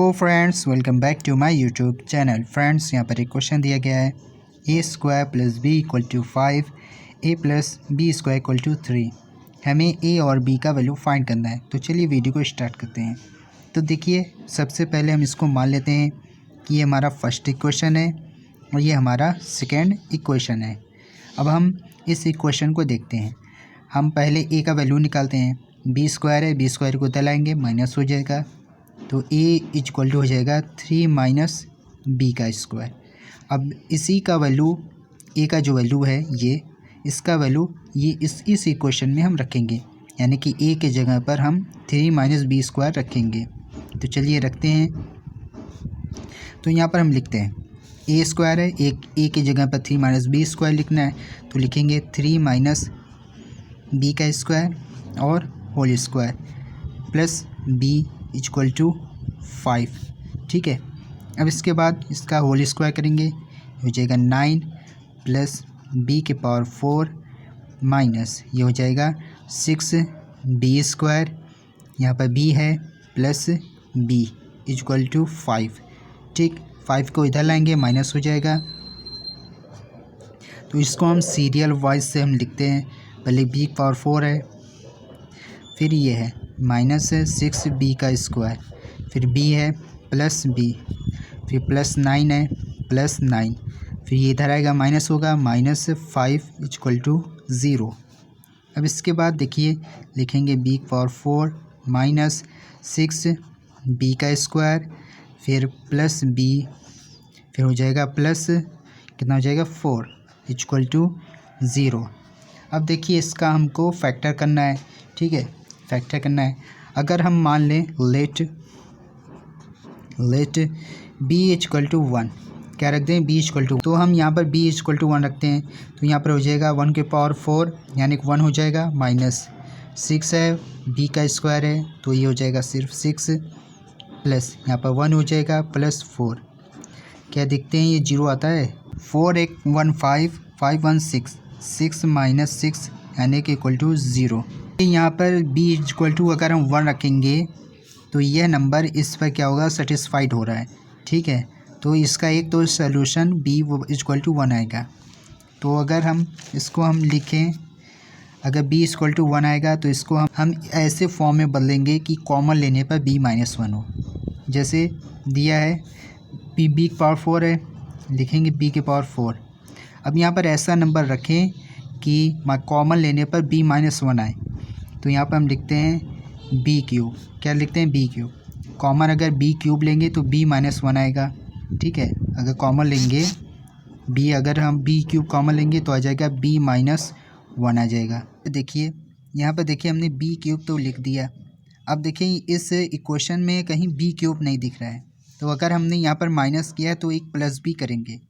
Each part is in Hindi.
Hello friends, welcome back to my YouTube channel. Friends, यहाँ पर एक क्वेश्चन दिया गया है A square plus B equal to 5, A plus B square equal to 3। हमें ए और बी का वैल्यू फाइंड करना है। तो चलिए वीडियो को स्टार्ट करते हैं। तो देखिए, सबसे पहले हम इसको मान लेते हैं कि ये हमारा फर्स्ट इक्वेशन है और ये हमारा सेकेंड इक्वेशन है। अब हम इस इक्वेशन को देखते हैं। हम पहले ए का वैल्यू निकालते हैं। बी स्क्वायर है, बी स्क्वायर को उधर लाएंगे, माइनस हो जाएगा, तो ए इक्वल टू हो जाएगा 3 माइनस बी का स्क्वायर। अब इसी का वैल्यू, ए का जो वैल्यू है ये, इसका वैल्यू ये इस इक्वेशन में हम रखेंगे, यानी कि ए के जगह पर हम 3 माइनस बी स्क्वायर रखेंगे। तो चलिए रखते हैं। तो यहाँ पर हम लिखते हैं ए स्क्वायर है, ए के जगह पर 3 माइनस बी स्क्वायर लिखना है, तो लिखेंगे 3 माइनस बी का स्क्वायर और whole square plus B equal to 5। ठीक है। अब इसके बाद इसका होल स्क्वायर करेंगे, हो जाएगा 9 प्लस बी के पावर 4 माइनस ये हो जाएगा 6 बी स्क्वायर, यहाँ पर बी है, प्लस बी इक्वल टू 5। ठीक, 5 को इधर लाएंगे, माइनस हो जाएगा। तो इसको हम सीरियल वाइज से हम लिखते हैं। पहले बी की पावर 4 है, फिर ये है माइनस 6 बी का स्क्वायर, फिर बी है प्लस बी, फिर प्लस 9 है, प्लस 9, फिर ये इधर आएगा, माइनस होगा, माइनस 5 इक्वल टू 0। अब इसके बाद देखिए लिखेंगे बी की पावर 4 माइनस 6 बी का स्क्वायर, फिर प्लस बी, फिर हो जाएगा प्लस कितना हो जाएगा 4 इक्वल टू 0। अब देखिए इसका हमको फैक्टर करना है। ठीक है, फैक्टर करना है। अगर हम मान लें लेट बी इक्वल टू 1, क्या रख दें, बी इक्वल टू, तो हम यहाँ पर बी इक्वल टू 1 रखते हैं। तो यहाँ पर हो जाएगा 1 के पावर 4 यानी कि 1 हो जाएगा, माइनस 6 है, बी का स्क्वायर है, तो ये हो जाएगा सिर्फ 6, प्लस यहाँ पर 1 हो जाएगा, प्लस 4। क्या देखते हैं, ये 0 आता है। 4 1 1 5 5 1 6, 6 माइनस 6 यानी कि इक्वल टू 0। यहाँ पर b इक्वल टू अगर हम 1 रखेंगे तो यह नंबर इस पर क्या होगा, सेटिस्फाइड हो रहा है। ठीक है, तो इसका एक तो सॉल्यूशन b इक्वल टू 1 आएगा। तो अगर हम इसको हम लिखें, अगर b इक्वल टू 1 आएगा तो इसको हम ऐसे फॉर्म में बदलेंगे कि कॉमन लेने पर b माइनस 1 हो। जैसे दिया है b की पावर 4 है, लिखेंगे b की पावर 4। अब यहाँ पर ऐसा नंबर रखें कि कॉमन लेने पर b माइनस 1 आए। तो यहाँ पर हम लिखते हैं बी क्यूब। क्या लिखते हैं, बी क्यूब। कॉमन अगर बी क्यूब लेंगे तो बी माइनस 1 आएगा। ठीक है, अगर कॉमन लेंगे बी, अगर हम बी क्यूब कॉमन लेंगे तो आ जाएगा बी माइनस 1 आ जाएगा। देखिए यहाँ पर देखिए हमने बी क्यूब तो लिख दिया। अब देखिए इस इक्वेशन में कहीं बी क्यूब नहीं दिख रहा है, तो अगर हमने यहाँ पर माइनस किया है तो एक प्लस बी करेंगे,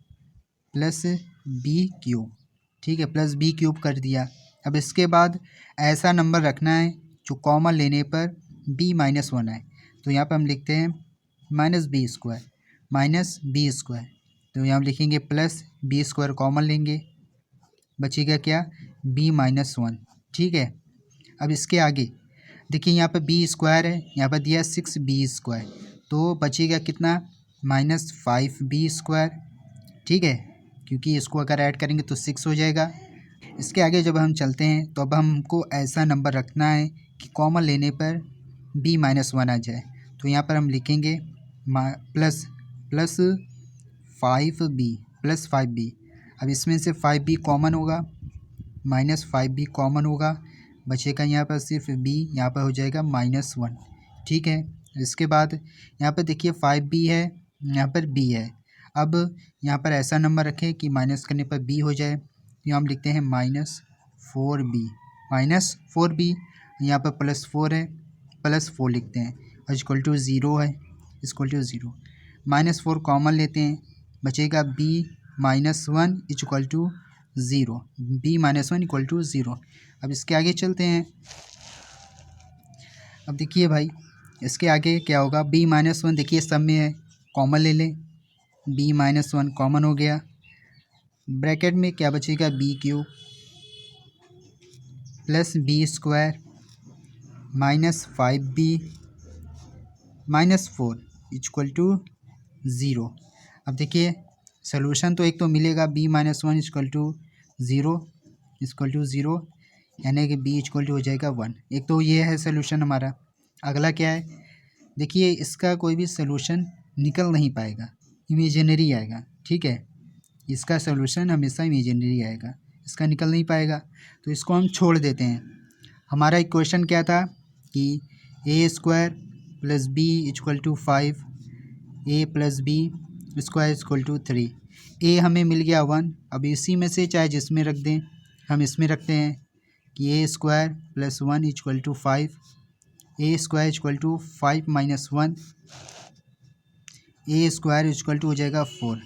प्लस बी क्यूब। ठीक है, प्लस बी क्यूब कर दिया। अब इसके बाद ऐसा नंबर रखना है जो कॉमन लेने पर b माइनस 1 आए। तो यहाँ पर हम लिखते हैं minus B square, minus B square, तो यहाँ लिखेंगे प्लस बी स्क्वायर, कॉमन लेंगे, बचेगा क्या, b माइनस 1। ठीक है, अब इसके आगे देखिए यहाँ पर b स्क्वायर है, यहाँ पर दिया 6 बी स्क्वायर, तो बचेगा कितना, माइनस 5 बी स्क्वायर। ठीक है, क्योंकि इसको अगर ऐड करेंगे तो 6 हो जाएगा। इसके आगे जब हम चलते हैं तो अब हमको ऐसा नंबर रखना है कि कॉमन लेने पर b माइनस 1 आ जाए। तो यहाँ पर हम लिखेंगे प्लस 5b, प्लस 5b। अब इसमें से 5b कॉमन होगा, माइनस 5b कॉमन होगा, बचेगा यहाँ पर सिर्फ b, यहाँ पर हो जाएगा माइनस 1। ठीक है, इसके बाद यहाँ पर देखिए 5b है, यहाँ पर b है। अब यहाँ पर ऐसा नंबर रखें कि माइनस करने पर b हो जाए। तो हम लिखते हैं माइनस 4b, यहाँ पर प्लस 4 है, प्लस 4 लिखते हैं, और इक्वल टू 0 है, इक्वल टू 0। माइनस 4 कॉमन लेते हैं, बचेगा b minus 1 equal to 0, b minus 1 equal to 0। अब इसके आगे चलते हैं। अब देखिए भाई इसके आगे क्या होगा, b माइनस 1 देखिए सब में है, कॉमन ले लें, b माइनस 1 कॉमन हो गया, ब्रैकेट में क्या बचेगा, B cube plus B square minus 5b minus 4, equal to zero. अब देखिए सोल्यूशन तो एक तो मिलेगा b minus one equal to zero यानी कि b इक्वल टू हो जाएगा 1। एक तो ये है सोल्यूशन हमारा। अगला क्या है, देखिए इसका कोई भी सोल्यूशन निकल नहीं पाएगा, इमेजिनरी आएगा, ठीक है। इसका सोल्यूशन हमेशा इमेजिनरी आएगा, इसका निकल नहीं पाएगा, तो इसको हम छोड़ देते हैं। हमारा इक्वेशन क्या था कि A square plus B equal to 5, A plus B square equal to 3। A हमें मिल गया 1। अब इसी में से चाहे जिसमें रख दें, हम इसमें रखते हैं कि A square plus 1 equal to 5, A square equal to 5 minus 1, A square equal to हो जाएगा 4।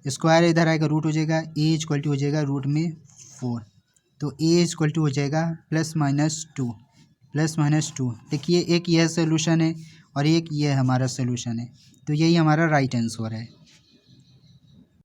स्क्वायर इधर आएगा रूट हो जाएगा, ए इक्वल टू हो जाएगा रूट में 4। तो ए इक्वल टू हो जाएगा प्लस माइनस 2। देखिए एक यह सोल्यूशन है और एक ये हमारा सोल्यूशन है, तो यही हमारा राइट आंसर है।